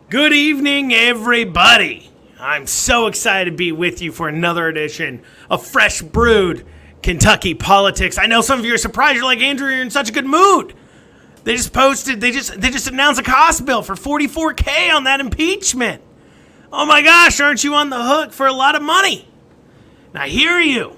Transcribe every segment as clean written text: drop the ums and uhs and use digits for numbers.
Good evening, everybody. I'm so excited to be with you for another edition of Fresh Brewed Kentucky Politics. I know some of you are surprised. You're like, Andrew, you're in such a good mood. They just announced a cost bill for $44K on that impeachment. Oh my gosh, aren't you on the hook for a lot of money? And I hear you.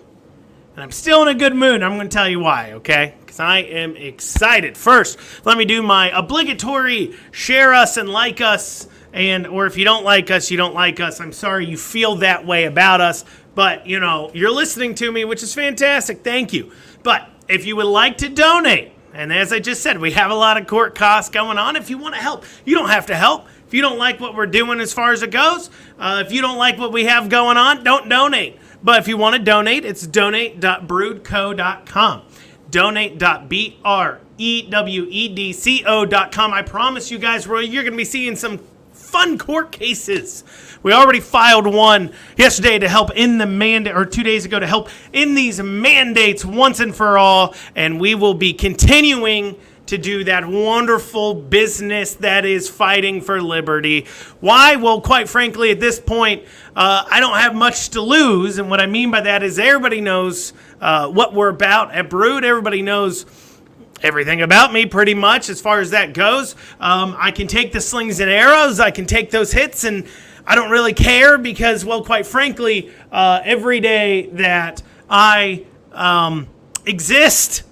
And I'm still in a good mood. I'm going to tell you why, okay? Because I am excited. First, let me do my obligatory share us and like us. Or if you don't like us, you don't like us. I'm sorry you feel that way about us. But, you're listening to me, which is fantastic. Thank you. But if you would like to donate, and as I just said, we have a lot of court costs going on. If you want to help, you don't have to help. If you don't like what we're doing as far as it goes, if you don't like what we have going on, don't donate. But if you want to donate, it's donate.brewedco.com. Donate.brewedco.com. I promise you guys, you're going to be seeing some fun court cases. We already filed one yesterday to help in the mandate, or 2 days ago to help in these mandates once and for all. And we will be continuing to do that wonderful business that is fighting for liberty. Why? Well, quite frankly, at this point, I don't have much to lose. And what I mean by that is everybody knows what we're about at Brood. Everybody knows everything about me pretty much as far as that goes. I can take the slings and arrows. I can take those hits, and I don't really care because, well, quite frankly, every day that I exist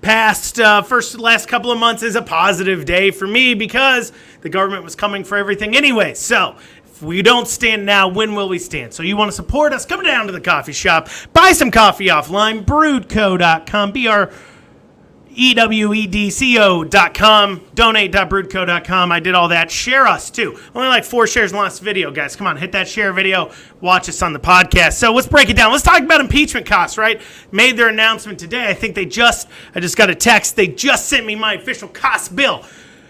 past last couple of months is a positive day for me because the government was coming for everything anyway. So if we don't stand now, when will we stand? So you want to support us? Come down to the coffee shop, buy some coffee offline, brewedco.com, brewedco.com, donate.brewedco.com. I did all that. Share us too. Only like 4 shares in the last video, guys. Come on, hit that share video. Watch us on the podcast. So let's break it down. Let's talk about impeachment costs, right? Made their announcement today. I think I just got a text. They just sent me my official cost bill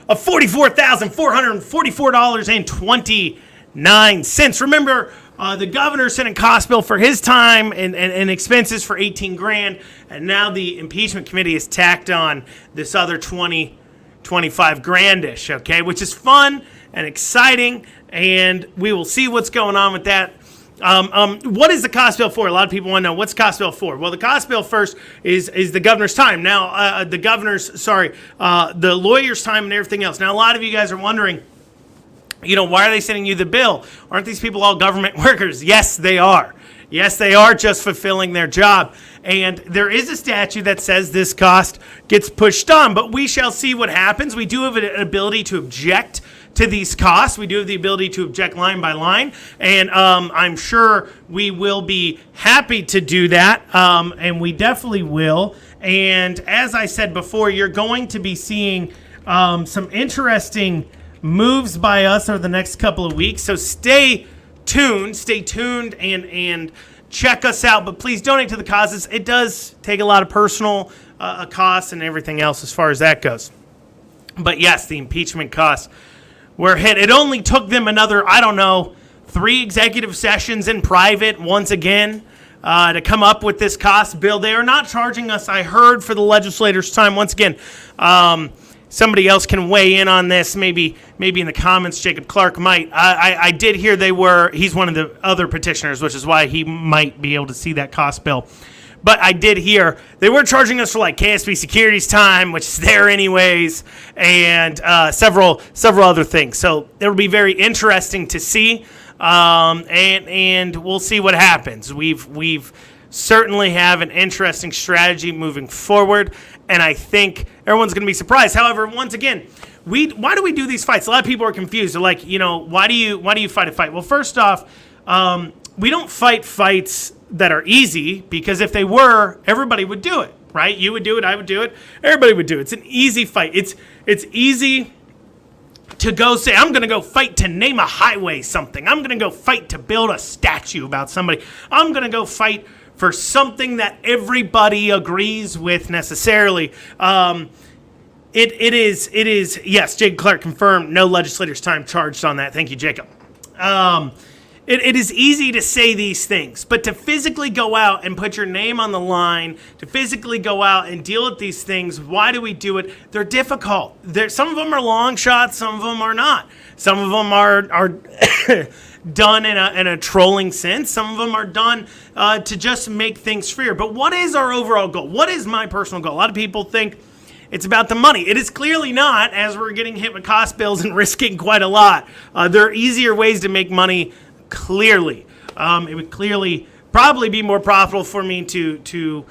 of $44,444.29. Remember, the governor sent a cost bill for his time and expenses for $18,000, and now the impeachment committee has tacked on this other $25,000-ish, okay, which is fun and exciting, and we will see what's going on with that. What is the cost bill for? A lot of people want to know, what's the cost bill for? Well, the cost bill first is the governor's time. Now, the lawyer's time and everything else. Now, a lot of you guys are wondering, why are they sending you the bill? Aren't these people all government workers? Yes, they are. Yes, they are just fulfilling their job. And there is a statute that says this cost gets pushed on, but we shall see what happens. We do have an ability to object to these costs. We do have the ability to object line by line, and I'm sure we will be happy to do that, and we definitely will. And as I said before, you're going to be seeing some interesting moves by us over the next couple of weeks. So stay tuned and check us out. But please donate to the causes. It does take a lot of personal costs and everything else as far as that goes. But yes, the impeachment costs were hit. It only took them another, 3 executive sessions in private once again to come up with this cost bill. They are not charging us, I heard, for the legislators' time. Once again, somebody else can weigh in on this, maybe in the comments. Jacob Clark might. I did hear he's one of the other petitioners, which is why he might be able to see that cost bill. But I did hear they were charging us for like KSP Security's time, which is there anyways, and several other things. So it'll be very interesting to see, and we'll see what happens. We've certainly have an interesting strategy moving forward, and I think everyone's going to be surprised. However, once again, why do we do these fights? A lot of people are confused. They're like, why do you fight a fight? Well, first off, we don't fight fights that are easy, because if they were, everybody would do it, right? You would do it, I would do it, everybody would do it. It's an easy fight. It's easy to go say, I'm going to go fight to name a highway something. I'm going to go fight to build a statue about somebody. I'm going to go fight for something that everybody agrees with necessarily. It is, yes, Jacob Clark confirmed, no legislators' time charged on that. Thank you, Jacob. it is easy to say these things, but to physically go out and put your name on the line, to physically go out and deal with these things, why do we do it? They're difficult. Some of them are long shots, some of them are not. Some of them are done in a trolling sense. Some of them are done to just make things freer. But what is our overall goal? What is my personal goal? A lot of people think it's about the money. It is clearly not, as we're getting hit with cost bills and risking quite a lot. There are easier ways to make money, clearly. It would clearly probably be more profitable for me to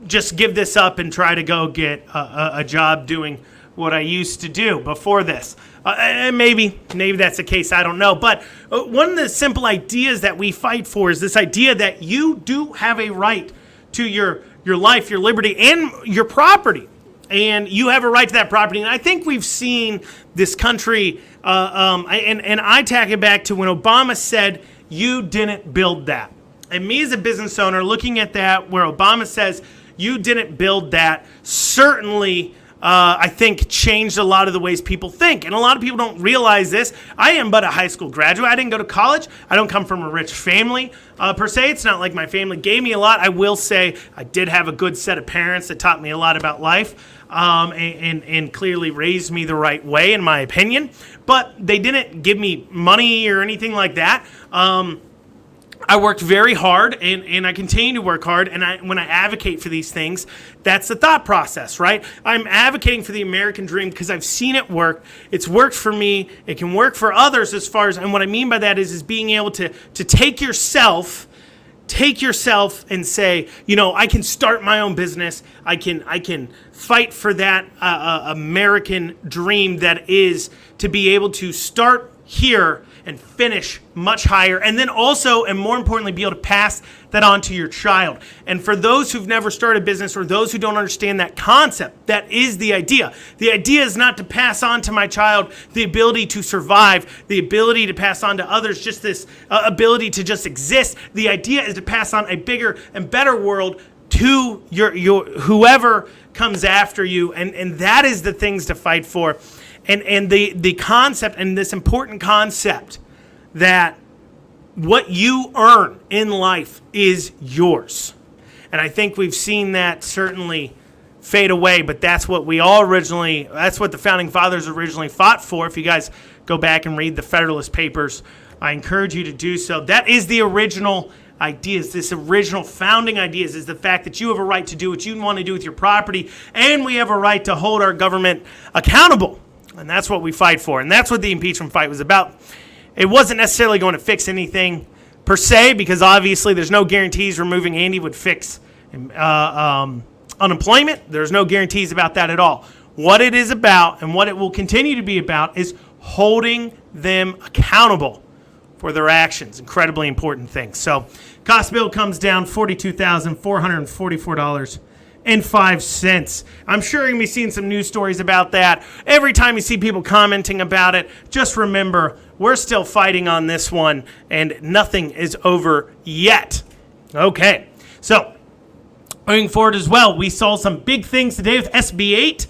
just give this up and try to go get a job doing what I used to do before this. And maybe that's the case, I don't know. But one of the simple ideas that we fight for is this idea that you do have a right to your life, your liberty, and your property. And you have a right to that property. And I think we've seen this country, and I tack it back to when Obama said, you didn't build that. And me as a business owner, looking at that, where Obama says, you didn't build that, certainly I think changed a lot of the ways people think. And a lot of people don't realize this. I am but a high school graduate. I didn't go to college. I don't come from a rich family per se. It's not like my family gave me a lot. I will say I did have a good set of parents that taught me a lot about life and clearly raised me the right way, in my opinion. But they didn't give me money or anything like that. I worked very hard, and I continue to work hard, and when I advocate for these things, that's the thought process, right? I'm advocating for the American dream because I've seen it work. It's worked for me. It can work for others as far as, and what I mean by that is being able to take yourself and say, I can start my own business. I can fight for that American dream that is to be able to start here and finish much higher, and then also, and more importantly, be able to pass that on to your child. And for those who've never started a business or those who don't understand that concept, that is the idea. The idea is not to pass on to my child the ability to survive, the ability to pass on to others just this ability to just exist. The idea is to pass on a bigger and better world to your whoever comes after you, and that is the things to fight for. And the concept, and this important concept, that what you earn in life is yours. And I think we've seen that certainly fade away, but that's what that's what the Founding Fathers originally fought for. If you guys go back and read the Federalist Papers, I encourage you to do so. That is the original ideas, this original founding ideas, is the fact that you have a right to do what you want to do with your property, and we have a right to hold our government accountable. And that's what we fight for. And that's what the impeachment fight was about. It wasn't necessarily going to fix anything per se, because obviously there's no guarantees removing Andy would fix unemployment. There's no guarantees about that at all. What it is about, and what it will continue to be about, is holding them accountable for their actions. Incredibly important thing. So cost bill comes down $42,444. and 5 cents. I'm sure you're going to be seeing some news stories about that. Every time you see people commenting about it, just remember, we're still fighting on this one, and nothing is over yet. Okay, so moving forward as well, we saw some big things today with SB8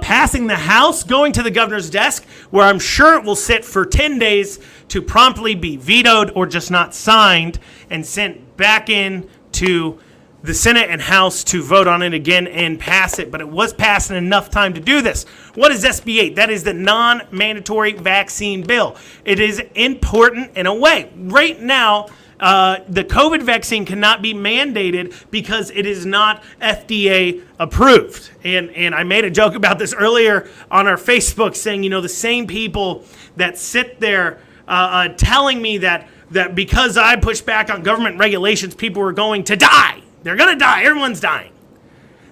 passing the House, going to the governor's desk, where I'm sure it will sit for 10 days to promptly be vetoed or just not signed and sent back in to the Senate and House to vote on it again and pass it. But it was passed in enough time to do this. What is SB8? That is the non-mandatory vaccine bill. It is important in a way. Right now, the COVID vaccine cannot be mandated because it is not FDA approved. And I made a joke about this earlier on our Facebook saying, the same people that sit there telling me that because I pushed back on government regulations, people were going to die. They're going to die. Everyone's dying.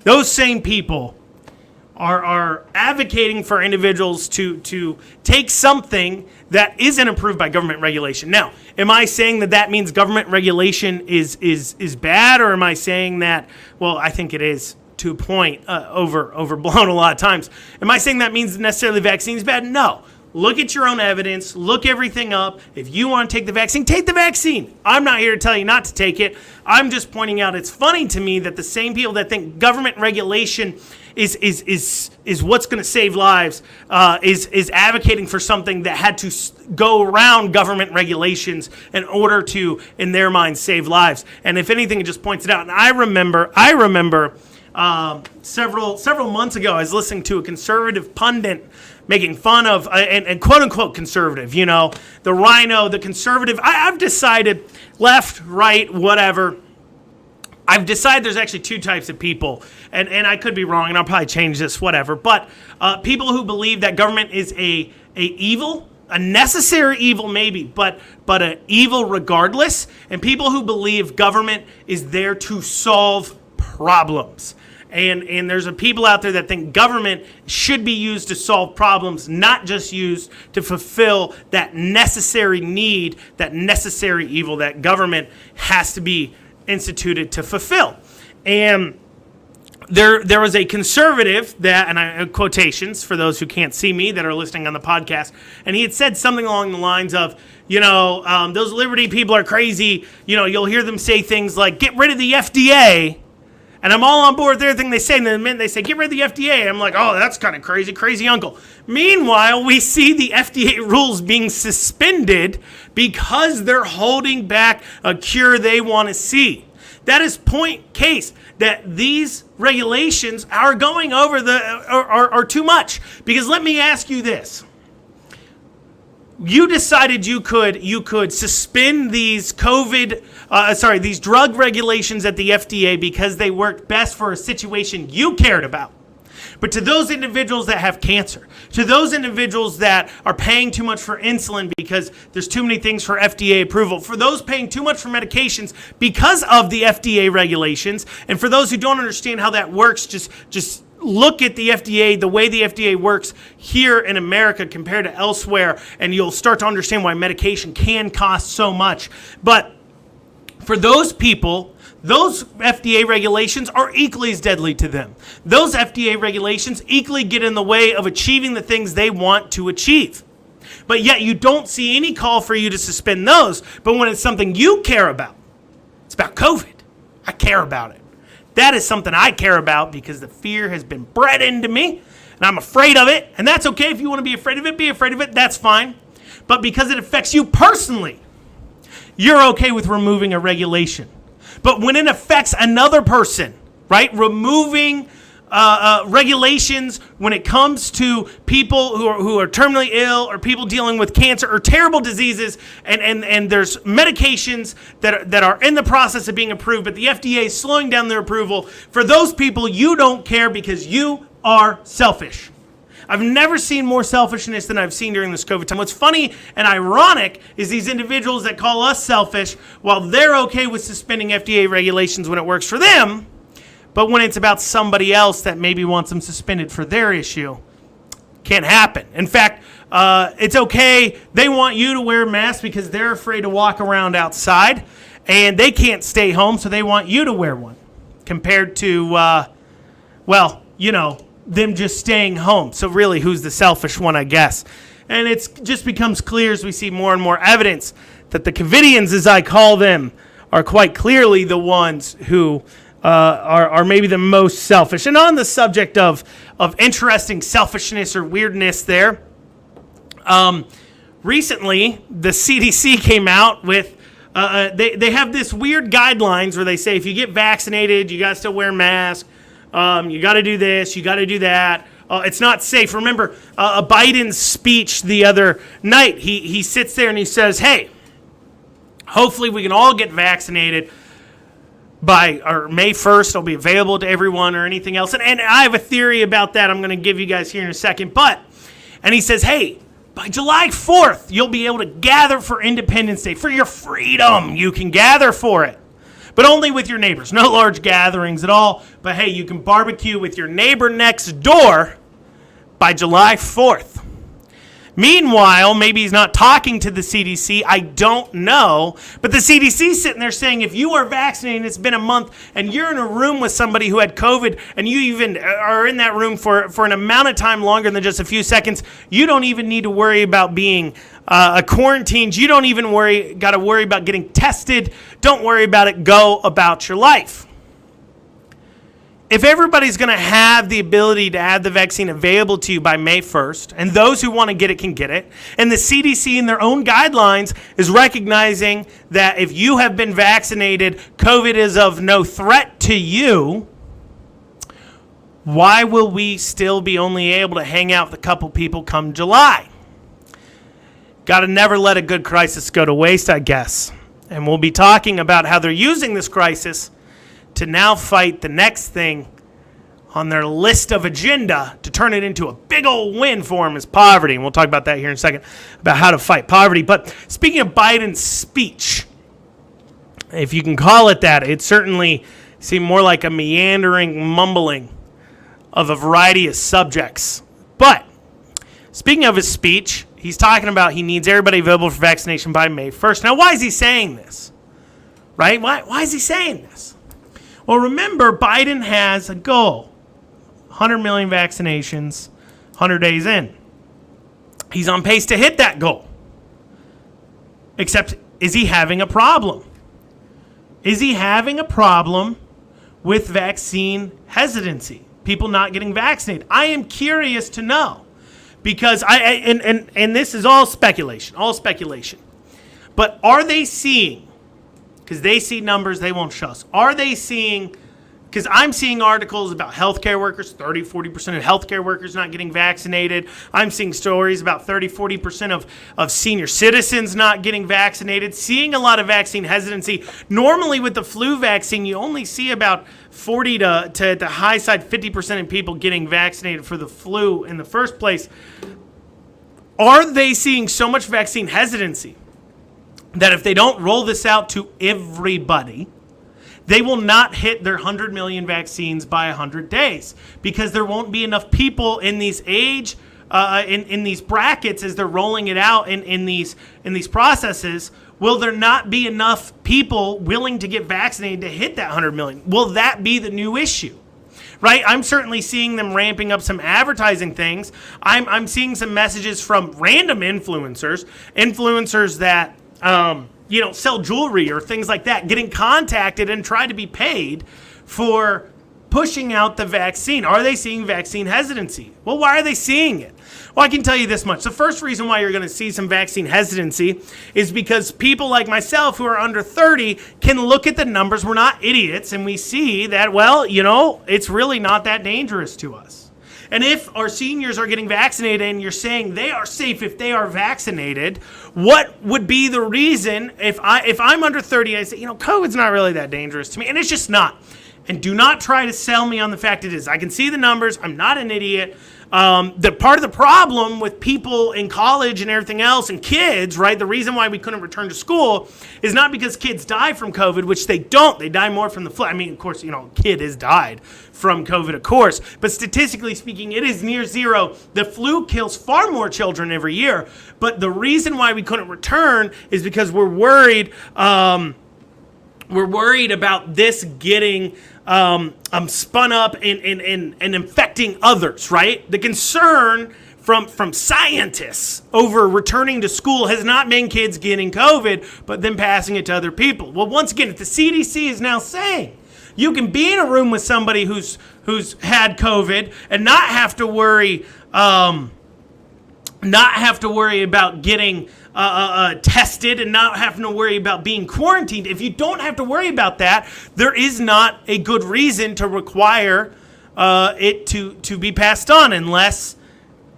Those same people are advocating for individuals to take something that isn't approved by government regulation. Now, am I saying that means government regulation is bad, or am I saying that, well, I think it is to a point, overblown a lot of times. Am I saying that means necessarily vaccine is bad? No. Look at your own evidence. Look everything up. If you want to take the vaccine, take the vaccine. I'm not here to tell you not to take it. I'm just pointing out it's funny to me that the same people that think government regulation is what's going to save lives, is advocating for something that had to go around government regulations in order to, in their minds, save lives. And if anything, it just points it out. And I remember several months ago, I was listening to a conservative pundit making fun of, and quote unquote conservative, the rhino, the conservative. I've decided, left, right, whatever. I've decided there's actually two types of people, and I could be wrong, and I'll probably change this, whatever. But people who believe that government is a evil, a necessary evil maybe, but an evil regardless, and people who believe government is there to solve problems. And there's a people out there that think government should be used to solve problems, not just used to fulfill that necessary need, that necessary evil that government has to be instituted to fulfill. And there was a conservative that, and I quotations for those who can't see me that are listening on the podcast, and he had said something along the lines of, those liberty people are crazy. You'll hear them say things like, get rid of the FDA. And I'm all on board with everything they say. And the minute they say, get rid of the FDA, I'm like, oh, that's kind of crazy, crazy uncle. Meanwhile, we see the FDA rules being suspended because they're holding back a cure they want to see. That is point case that these regulations are going over are too much. Because let me ask you this. You decided you could suspend these these drug regulations at the FDA because they worked best for a situation you cared about. But to those individuals that have cancer, to those individuals that are paying too much for insulin because there's too many things for FDA approval, for those paying too much for medications because of the FDA regulations, and for those who don't understand how that works, just look at the FDA, the way the FDA works here in America compared to elsewhere, and you'll start to understand why medication can cost so much. But for those people, those FDA regulations are equally as deadly to them. Those FDA regulations equally get in the way of achieving the things they want to achieve. But yet you don't see any call for you to suspend those. But when it's something you care about, it's about COVID. I care about it. That is something I care about because the fear has been bred into me, and I'm afraid of it. And that's okay if you want to be afraid of it, be afraid of it. That's fine. But because it affects you personally, you're okay with removing a regulation. But when it affects another person, right, removing regulations when it comes to people who are terminally ill or people dealing with cancer or terrible diseases, and there's medications that are in the process of being approved, but the FDA is slowing down their approval. For those people, you don't care because you are selfish. I've never seen more selfishness than I've seen during this COVID time. What's funny and ironic is these individuals that call us selfish while they're okay with suspending FDA regulations when it works for them, but when it's about somebody else that maybe wants them suspended for their issue, can't happen. In fact, it's okay. They want you to wear a mask because they're afraid to walk around outside, and they can't stay home, so they want you to wear one compared to, them just staying home. So really, who's the selfish one, I guess? And it just becomes clear as we see more and more evidence that the Covidians, as I call them, are quite clearly the ones who are maybe the most selfish. And on the subject of interesting selfishness or weirdness there, recently the CDC came out with, they have this weird guidelines where they say if you get vaccinated, you got to still wear a mask. You got to do this, you got to do that. It's not safe. Remember, Biden's speech the other night, he sits there and he says, hey, hopefully we can all get vaccinated by May 1st. It'll be available to everyone or anything else. And I have a theory about that I'm going to give you guys here in a second. And he says, hey, by July 4th, you'll be able to gather for Independence Day. For your freedom, you can gather for it. But only with your neighbors. No large gatherings at all. But hey, you can barbecue with your neighbor next door by July 4th. Meanwhile, maybe he's not talking to the CDC. I don't know. But the CDC's sitting there saying if you are vaccinated, it's been a month, and you're in a room with somebody who had COVID, and you even are in that room for an amount of time longer than just a few seconds, you don't even need to worry about being quarantined. You don't even got to worry about getting tested. Don't worry about it. Go about your life. if everybody's going to have the ability to have the vaccine available to you by May 1st, and those who want to get it can get it, and the CDC in their own guidelines is recognizing that if you have been vaccinated, COVID is of no threat to you, why will we still be only able to hang out with a couple people come July? Got to never let a good crisis go to waste, I guess. And we'll be talking about how they're using this crisis to now fight the next thing on their list of agenda to turn it into a big old win for them is poverty. And we'll talk about that here in a second, about how to fight poverty. But speaking of Biden's speech, if you can call it that, it certainly seemed more like a meandering mumbling of a variety of subjects. But speaking of his speech, he's talking about he needs everybody available for vaccination by May 1st. Now, why is he saying this? Right? Why is he saying this? Well, remember, Biden has a goal. 100 million vaccinations, 100 days in. He's on pace to hit that goal. Except, is he having a problem? Is he having a problem with vaccine hesitancy? People not getting vaccinated? I am curious to know. Because and this is all speculation. But are they seeing, because they see numbers they won't show us. Are they seeing, because I'm seeing articles about healthcare workers, 30-40% of healthcare workers not getting vaccinated. I'm seeing stories about 30-40% of senior citizens not getting vaccinated, seeing a lot of vaccine hesitancy. Normally with the flu vaccine, you only see about 40 to the high side, 50% of people getting vaccinated for the flu in the first place. Are they seeing so much vaccine hesitancy that if they don't roll this out to everybody, they will not hit their 100 million vaccines by 100 days because there won't be enough people in these age, in these brackets as they're rolling it out in these processes. Will there not be enough people willing to get vaccinated to hit that 100 million? Will that be the new issue? Right? I'm certainly seeing them ramping up some advertising things. I'm seeing some messages from random influencers that sell jewelry or things like that, getting contacted and try to be paid for pushing out the vaccine. Are they seeing vaccine hesitancy? Well, why are they seeing it? Well, I can tell you this much. The first reason why you're going to see some vaccine hesitancy is because people like myself who are under 30 can look at the numbers. We're not idiots, and we see that, it's really not that dangerous to us. And if our seniors are getting vaccinated and you're saying they are safe if they are vaccinated, what would be the reason if I'm under 30, I say, COVID's not really that dangerous to me, and it's just not. And do not try to sell me on the fact it is. I can see the numbers. I'm not an idiot. The part of the problem with people in college and everything else and kids, right, the reason why we couldn't return to school is not because kids die from COVID, which they don't. They die more from the flu. I mean, of course, a kid has died from COVID, of course. But statistically speaking, it is near zero. The flu kills far more children every year. But the reason why we couldn't return is because we're worried about this getting spun up and infecting others, right? The concern from scientists over returning to school has not been kids getting COVID, but then passing it to other people. Well, once again, if the CDC is now saying you can be in a room with somebody who's had COVID and not have to worry about getting tested and not having to worry about being quarantined. If you don't have to worry about that, there is not a good reason to require it to be passed on unless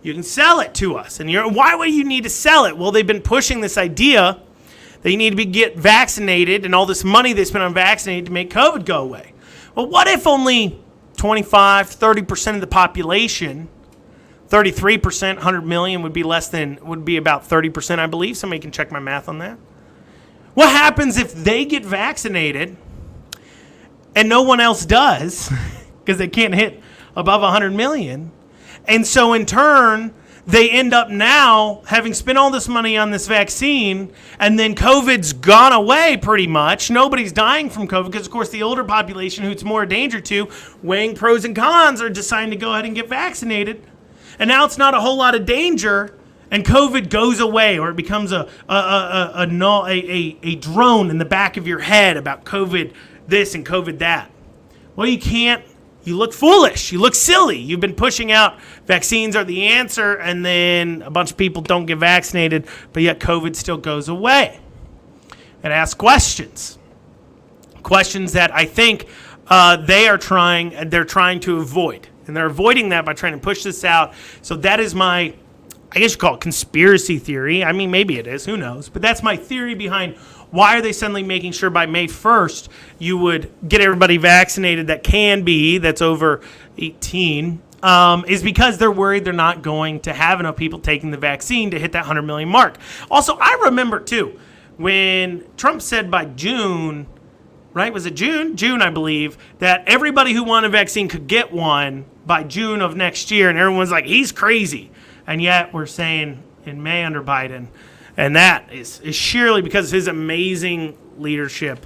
you can sell it to us. And why would you need to sell it? Well, they've been pushing this idea that you need to get vaccinated and all this money they spend on vaccinated to make COVID go away. Well, what if only 25-30% of the population, 33%, 100 million would be about 30%, I believe. Somebody can check my math on that. What happens if they get vaccinated and no one else does because they can't hit above 100 million? And so in turn, they end up now having spent all this money on this vaccine and then COVID's gone away pretty much. Nobody's dying from COVID because, of course, the older population who it's more a danger to, weighing pros and cons, are deciding to go ahead and get vaccinated. And now it's not a whole lot of danger, and COVID goes away, or it becomes a drone in the back of your head about COVID this and COVID that. Well, you can't you look foolish. You look silly. You've been pushing out vaccines are the answer, and then a bunch of people don't get vaccinated, but yet COVID still goes away. And ask questions. Questions that I think they're trying to avoid. And they're avoiding that by trying to push this out. So that is my, I guess you call it conspiracy theory. I mean, maybe it is. Who knows? But that's my theory behind why are they suddenly making sure by May 1st you would get everybody vaccinated that's over 18, is because they're worried they're not going to have enough people taking the vaccine to hit that 100 million mark. Also, I remember, too, when Trump said by June, right? Was it June? June, I believe, that everybody who wanted a vaccine could get one by June of next year, and everyone's like, he's crazy. And yet we're saying in May under Biden, and that is sheerly because of his amazing leadership,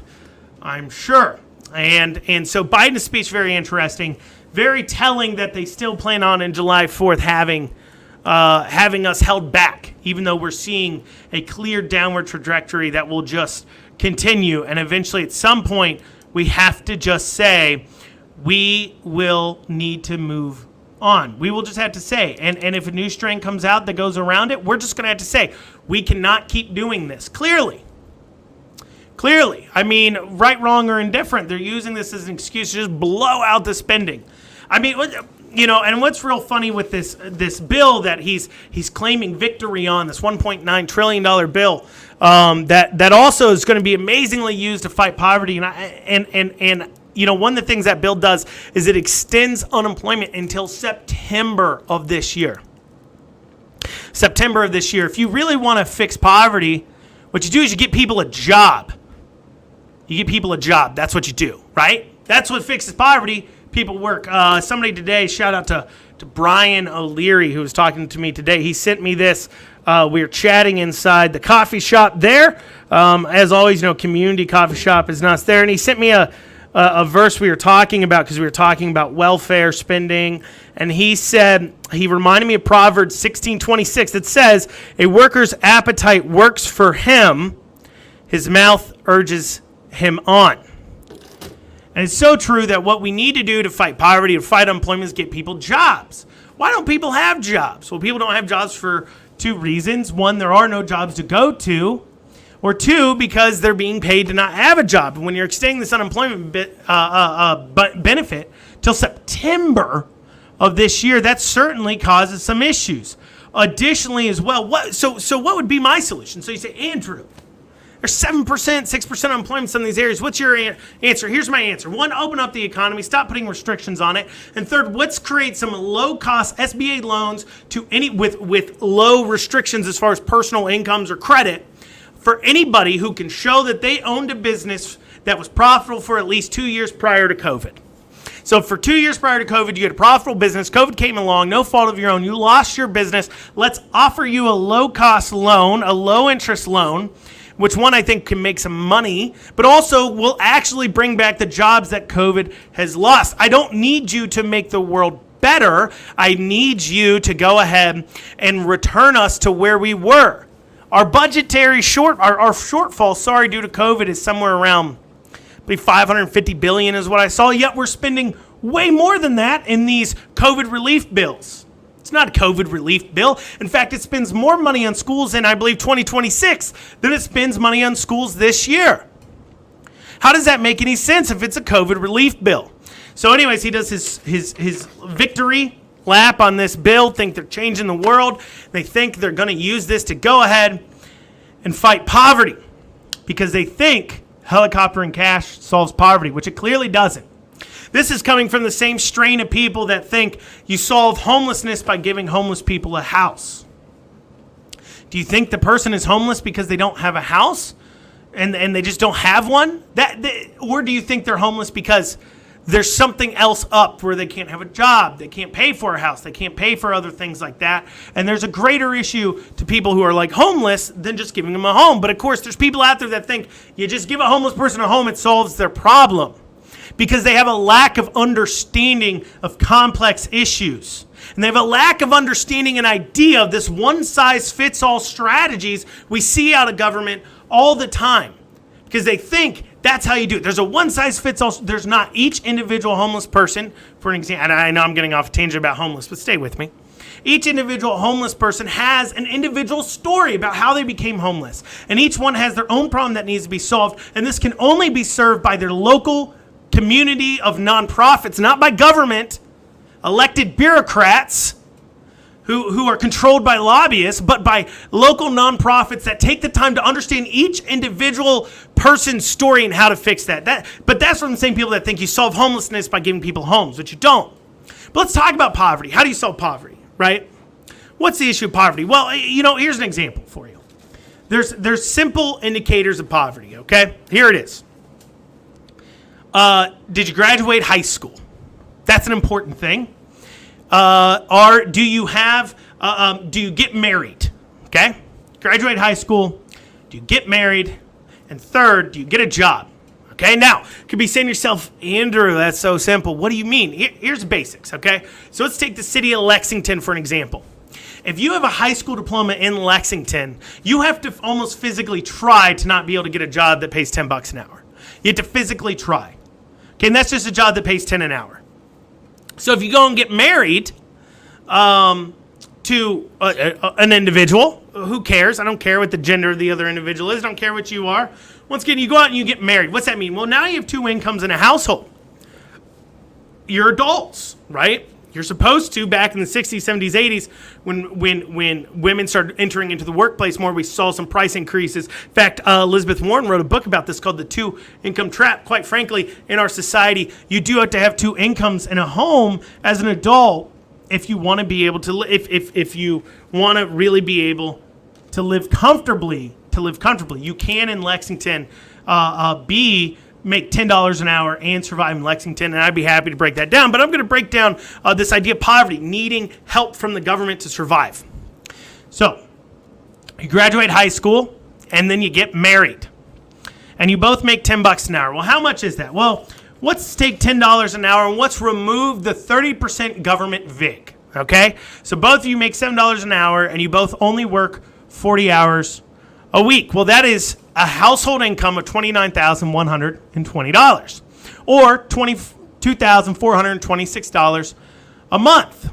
I'm sure. And so Biden's speech, very interesting, very telling that they still plan on in July 4th having us held back, even though we're seeing a clear downward trajectory that will just continue. And eventually at some point, we have to just say, we will need to move on. We will just have to say, and if a new strain comes out that goes around it, we're just going to have to say, we cannot keep doing this. Clearly. I mean, right, wrong, or indifferent, they're using this as an excuse to just blow out the spending. I mean, you know, and what's real funny with this bill that he's claiming victory on, this $1.9 trillion bill, that also is going to be amazingly used to fight poverty. And you know, one of the things that bill does is it extends unemployment until September of this year. September of this year. If you really want to fix poverty, what you do is you get people a job. You get people a job. That's what you do, right? That's what fixes poverty. People work. Somebody today, shout out to Brian O'Leary, who was talking to me today. He sent me this. We were chatting inside the coffee shop there. As always, you know, community coffee shop is not there. And he sent me a verse we were talking about because we were talking about welfare spending. And he said, he reminded me of Proverbs 16:26 that says, a worker's appetite works for him, his mouth urges him on. And it's so true that what we need to do to fight poverty, to fight unemployment, is get people jobs. Why don't people have jobs? Well, people don't have jobs for two reasons. One, there are no jobs to go to. Or two, because they're being paid to not have a job. When you're extending this unemployment benefit till September of this year, that certainly causes some issues. Additionally, as well, so what would be my solution? So you say, Andrew, there's 7%, 6% unemployment in some of these areas. What's your answer? Here's my answer. One, open up the economy, stop putting restrictions on it. And third, let's create some low-cost SB8 loans to any with low restrictions as far as personal incomes or credit, for anybody who can show that they owned a business that was profitable for at least 2 years prior to COVID. So for 2 years prior to COVID, you had a profitable business. COVID came along, no fault of your own. You lost your business. Let's offer you a low-cost loan, a low-interest loan, which one I think can make some money, but also will actually bring back the jobs that COVID has lost. I don't need you to make the world better. I need you to go ahead and return us to where we were. Our budgetary shortfall, due to COVID is somewhere around, I believe $550 billion is what I saw, yet we're spending way more than that in these COVID relief bills. It's not a COVID relief bill. In fact, it spends more money on schools in, I believe, 2026 than it spends money on schools this year. How does that make any sense if it's a COVID relief bill? So anyways, he does his victory lap on this bill, think they're changing the world. They think they're going to use this to go ahead and fight poverty because they think helicopter and cash solves poverty, which it clearly doesn't. This is coming from the same strain of people that think you solve homelessness by giving homeless people a house. Do you think the person is homeless because they don't have a house and they just don't have one? Or do you think they're homeless because there's something else up where they can't have a job, they can't pay for a house, they can't pay for other things like that, and there's a greater issue to people who are like homeless than just giving them a home. But of course, there's people out there that think you just give a homeless person a home, it solves their problem, because they have a lack of understanding of complex issues. And they have a lack of understanding and idea of this one-size-fits-all strategies we see out of government all the time. Because they think That's how you do it. There's a one-size-fits-all. There's not. Each individual homeless person, for an example, and I know I'm getting off a tangent about homeless, but stay with me. Each individual homeless person has an individual story about how they became homeless. And each one has their own problem that needs to be solved. And this can only be served by their local community of nonprofits, not by government, elected bureaucrats who are controlled by lobbyists, but by local nonprofits that take the time to understand each individual person's story and how to fix that. But that's from the same people that think you solve homelessness by giving people homes, but you don't. But let's talk about poverty. How do you solve poverty, right? What's the issue of poverty? Well, here's an example for you. There's simple indicators of poverty, okay? Here it is. Did you graduate high school? That's an important thing. Do you get married? Okay? Graduate high school. Do you get married? And third, do you get a job? Okay? Now, you could be saying to yourself, Andrew, that's so simple. What do you mean? Here's the basics, okay? So let's take the city of Lexington for an example. If you have a high school diploma in Lexington, you have to almost physically try to not be able to get a job that pays $10 an hour. You have to physically try. Okay, and that's just a job that pays $10 an hour. So if you go and get married to an individual, who cares? I don't care what the gender of the other individual is. I don't care what you are. Once again, you go out and you get married. What's that mean? Well, now you have two incomes in a household. You're adults, right? You're supposed to, back in the 60s, 70s, 80s, when women started entering into the workplace more, we saw some price increases. In fact, Elizabeth Warren wrote a book about this called The Two-Income Trap. Quite frankly, in our society, you do have to have two incomes in a home as an adult if you want to be able to, if you want to really be able to live comfortably. You can in Lexington make $10 an hour and survive in Lexington, and I'd be happy to break that down. But I'm going to break down this idea of poverty, needing help from the government to survive. So, you graduate high school, and then you get married. And you both make $10 an hour. Well, how much is that? Well, let's take $10 an hour, and let's remove the 30% government VIG, okay? So both of you make $7 an hour, and you both only work 40 hours a week. Well, that is a household income of $29,120 or $22,426 a month.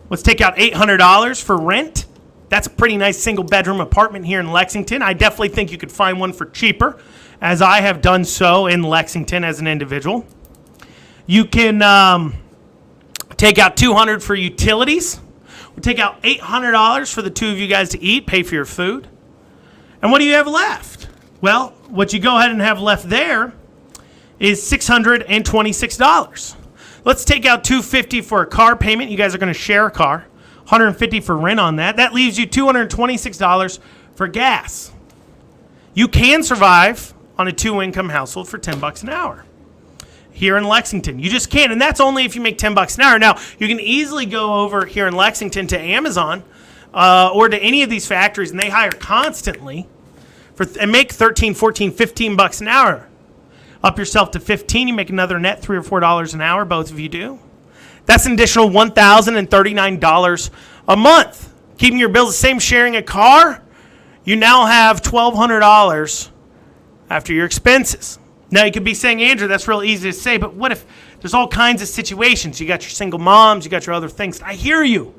Let's take out $800 for rent. That's a pretty nice single bedroom apartment here in Lexington. I definitely think you could find one for cheaper, as I have done so in Lexington as an individual. You can take out $200 for utilities. We'll take out $800 for the two of you guys to eat, pay for your food. And what do you have left? Well, what you go ahead and have left there is $626. Let's take out $250 for a car payment. You guys are going to share a car. $150 for rent on that. That leaves you $226 for gas. You can survive on a two-income household for $10 an hour here in Lexington. You just can, and that's only if you make $10 an hour. Now, you can easily go over here in Lexington to Amazon or to any of these factories, and they hire constantly and make $13, $14, $15 an hour. Up yourself to $15, you make another net $3 or $4 an hour. Both of you do. That's an additional $1,039 a month. Keeping your bills the same, sharing a car, you now have $1,200 after your expenses. Now, you could be saying, Andrew, that's real easy to say, but what if there's all kinds of situations? You got your single moms, you got your other things. I hear you.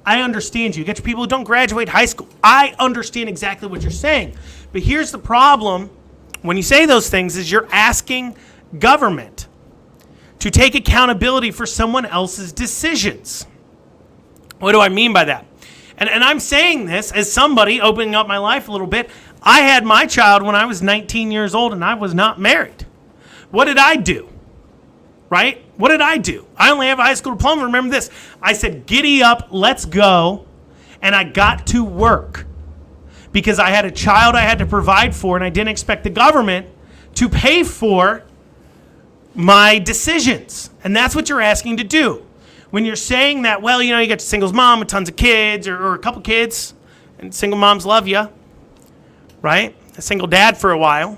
I understand you. You got your people who don't graduate high school. I understand exactly what you're saying. But here's the problem when you say those things is you're asking government to take accountability for someone else's decisions. What do I mean by that? And I'm saying this as somebody opening up my life a little bit. I had my child when I was 19 years old and I was not married. What did I do? Right? What did I do? I only have a high school diploma. Remember this. I said, giddy up, let's go. And I got to work because I had a child I had to provide for, and I didn't expect the government to pay for my decisions. And that's what you're asking to do. When you're saying that, well, you got your singles mom with tons of kids or a couple kids, and single moms love you, right? A single dad for a while.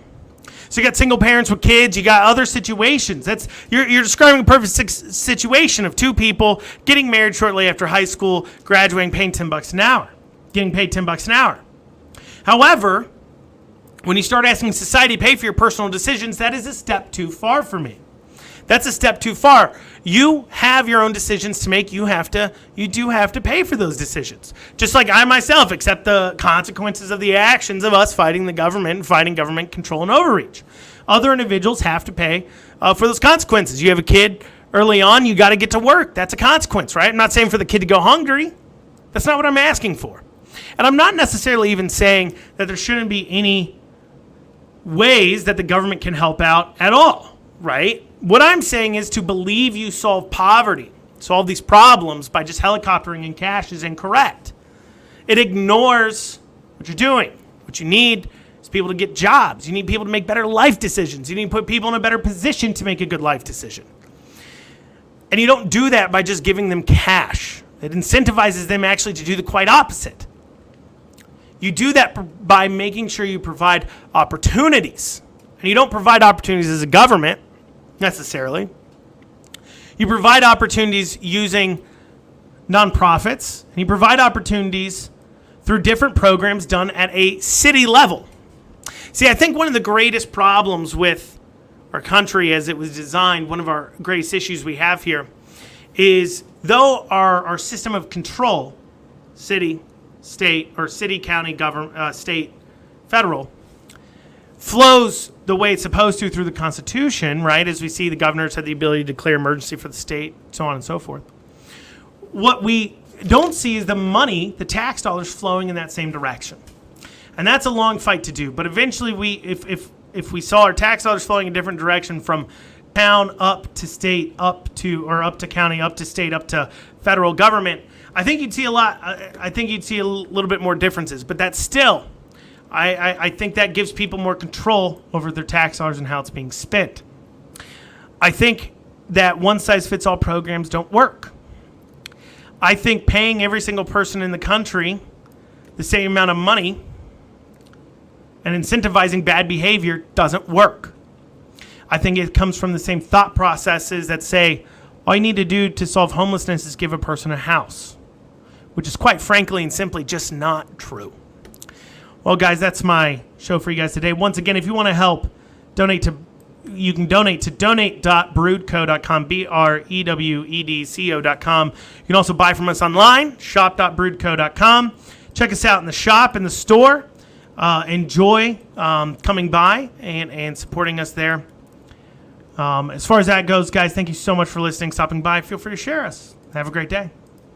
So you got single parents with kids, you got other situations. You're describing a perfect situation of two people getting married shortly after high school, graduating, paying $10 an hour, getting paid $10 an hour. However, When you start asking society to pay for your personal decisions, that is a step too far for me. That's a step too far. You have your own decisions to make. You do have to pay for those decisions. Just like I myself accept the consequences of the actions of us fighting the government and fighting government control and overreach. Other individuals have to pay for those consequences. You have a kid early on, you got to get to work. That's a consequence, right? I'm not saying for the kid to go hungry. That's not what I'm asking for. And I'm not necessarily even saying that there shouldn't be any ways that the government can help out at all, right? What I'm saying is to believe you solve poverty, solve these problems by just helicoptering in cash is incorrect. It ignores what you're doing. What you need is people to get jobs. You need people to make better life decisions. You need to put people in a better position to make a good life decision. And you don't do that by just giving them cash. It incentivizes them actually to do the quite opposite. You do that by making sure you provide opportunities. And you don't provide opportunities as a government, necessarily. You provide opportunities using nonprofits, and you provide opportunities through different programs done at a city level. See, I think one of the greatest problems with our country as it was designed, one of our greatest issues we have here, is though our system of control, city, state, or city, county, government, state, federal, flows the way it's supposed to through the Constitution, right? As we see, the governors have the ability to declare emergency for the state, so on and so forth. What we don't see is the money, the tax dollars flowing in that same direction. And that's a long fight to do. But eventually, if we saw our tax dollars flowing in a different direction from town up to state, up to county, up to state, up to federal government, I think you'd see a lot. I think you'd see a little bit more differences. But that's still, I think that gives people more control over their tax dollars and how it's being spent. I think that one-size-fits-all programs don't work. I think paying every single person in the country the same amount of money and incentivizing bad behavior doesn't work. I think it comes from the same thought processes that say all you need to do to solve homelessness is give a person a house, which is quite frankly and simply just not true. Well, guys, that's my show for you guys today. Once again, if you want to help, you can donate to donate.broodco.com, BREWEDCO.com. You can also buy from us online, shop.broodco.com. Check us out in the shop, in the store. Enjoy coming by and supporting us there. As far as that goes, guys, thank you so much for listening, stopping by. Feel free to share us. Have a great day.